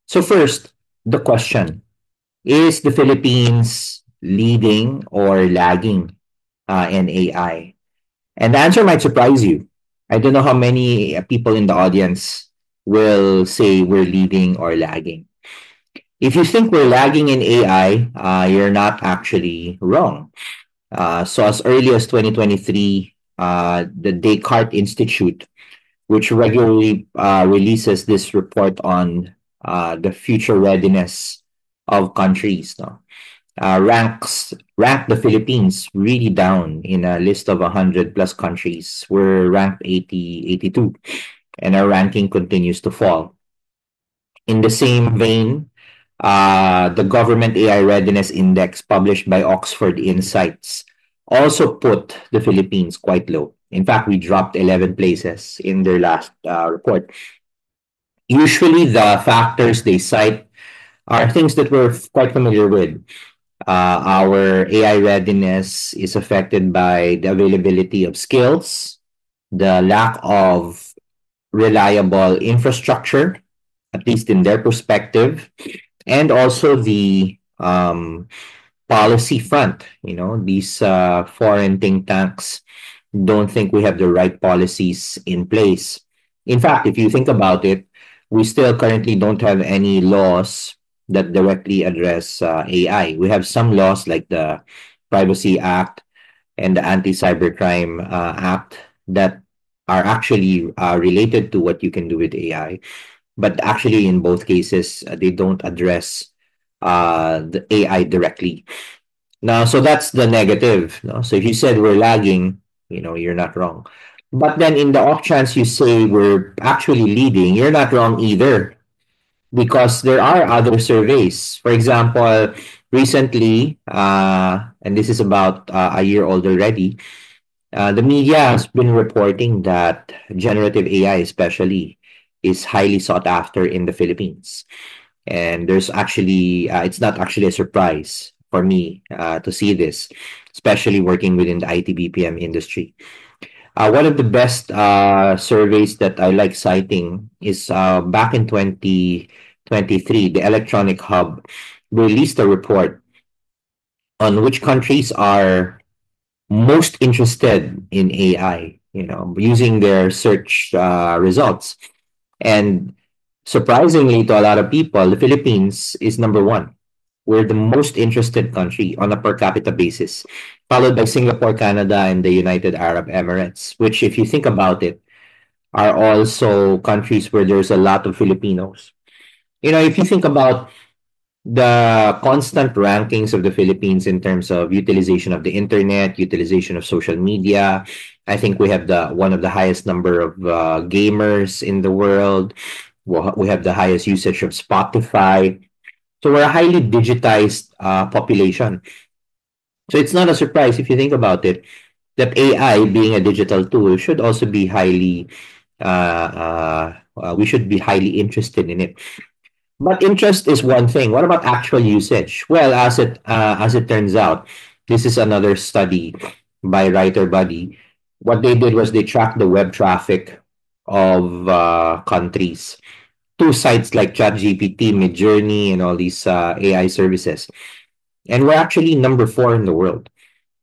So first, the question, is the Philippines leading or lagging in AI? And the answer might surprise you. I don't know how many people in the audience will say we're leading or lagging. If you think we're lagging in AI, you're not actually wrong. So as early as 2023, the Descartes Institute, which regularly releases this report on the future readiness of countries, no? Rank the Philippines really down in a list of 100 plus countries. We're ranked 82, and our ranking continues to fall. In the same vein, the Government AI Readiness Index published by Oxford Insights also put the Philippines quite low. In fact, we dropped 11 places in their last report. Usually, the factors they cite are things that we're quite familiar with. Our AI readiness is affected by the availability of skills, the lack of reliable infrastructure, at least in their perspective, and also the policy front. You know, these foreign think tanks don't think we have the right policies in place. In fact, if you think about it, we still currently don't have any laws that directly address AI. We have some laws like the Privacy Act and the Anti-Cybercrime Act that are actually related to what you can do with AI. But actually, in both cases, they don't address the AI directly. Now, so that's the negative. No? So if you said we're lagging, you're not wrong. But then in the off chance you say we're actually leading, you're not wrong either because there are other surveys. For example, recently, and this is about a year old already, the media has been reporting that generative AI, especially, is highly sought after in the Philippines. And there's actually, it's not actually a surprise for me to see this, especially working within the IT BPM industry. One of the best surveys that I like citing is back in 2023, the Electronic Hub released a report on which countries are most interested in AI, using their search results. And surprisingly to a lot of people, the Philippines is number one. We're the most interested country on a per capita basis, followed by Singapore, Canada, and the United Arab Emirates, which, if you think about it, are also countries where there's a lot of Filipinos. If you think about the constant rankings of the Philippines in terms of utilization of the internet, utilization of social media. I think we have the one of the highest number of gamers in the world. We have the highest usage of Spotify. So we're a highly digitized population. So it's not a surprise if you think about it that AI, being a digital tool, should also be highly. We should be highly interested in it. But interest is one thing. What about actual usage? Well, as it turns out, this is another study by Writer Buddy. What they did was they tracked the web traffic of countries to sites like ChatGPT, Midjourney, and all these AI services. And we're actually number four in the world,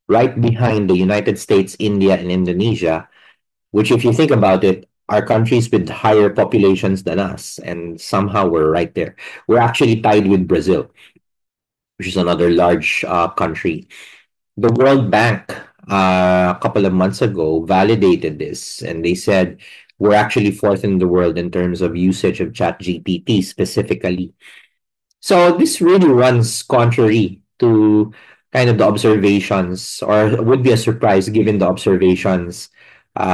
right behind the United States, India, and Indonesia, which, if you think about it, are countries with higher populations than us. And somehow we're right there. We're actually tied with Brazil, which is another large country. The World Bank, a couple of months ago, validated this, and they said we're actually fourth in the world in terms of usage of ChatGPT specifically. So this really runs contrary to kind of the observations, or would be a surprise given the observations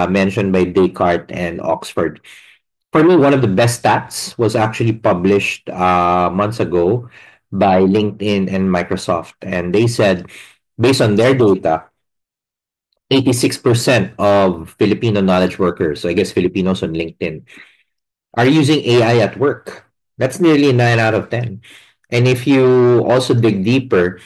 mentioned by Descartes and Oxford. For me, one of the best stats was actually published months ago by LinkedIn and Microsoft. And they said, based on their data, 86% of Filipino knowledge workers, so I guess Filipinos on LinkedIn, are using AI at work. That's nearly 9 out of 10. And if you also dig deeper,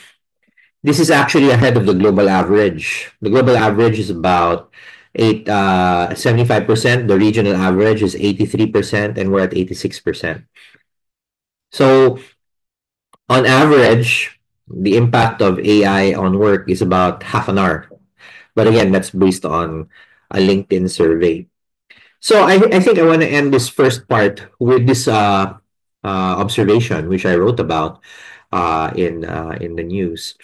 this is actually ahead of the global average. The global average is about 75%. The regional average is 83%, and we're at 86%. So on average, the impact of AI on work is about half an hour. But again, that's based on a LinkedIn survey. So I think I want to end this first part with this observation, which I wrote about in the news,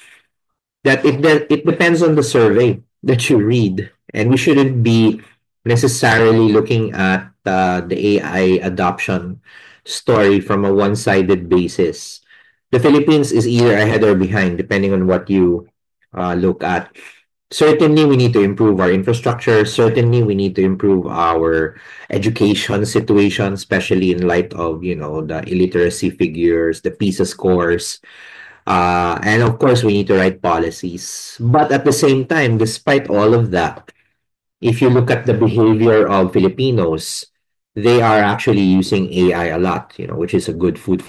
that it depends on the survey that you read, and we shouldn't be necessarily looking at the AI adoption story from a one-sided basis. The Philippines is either ahead or behind, depending on what you look at. Certainly, we need to improve our infrastructure. Certainly, we need to improve our education situation, especially in light of the illiteracy figures, the PISA scores, and of course, we need to write policies. But at the same time, despite all of that, if you look at the behavior of Filipinos, they are actually using AI a lot, which is a good food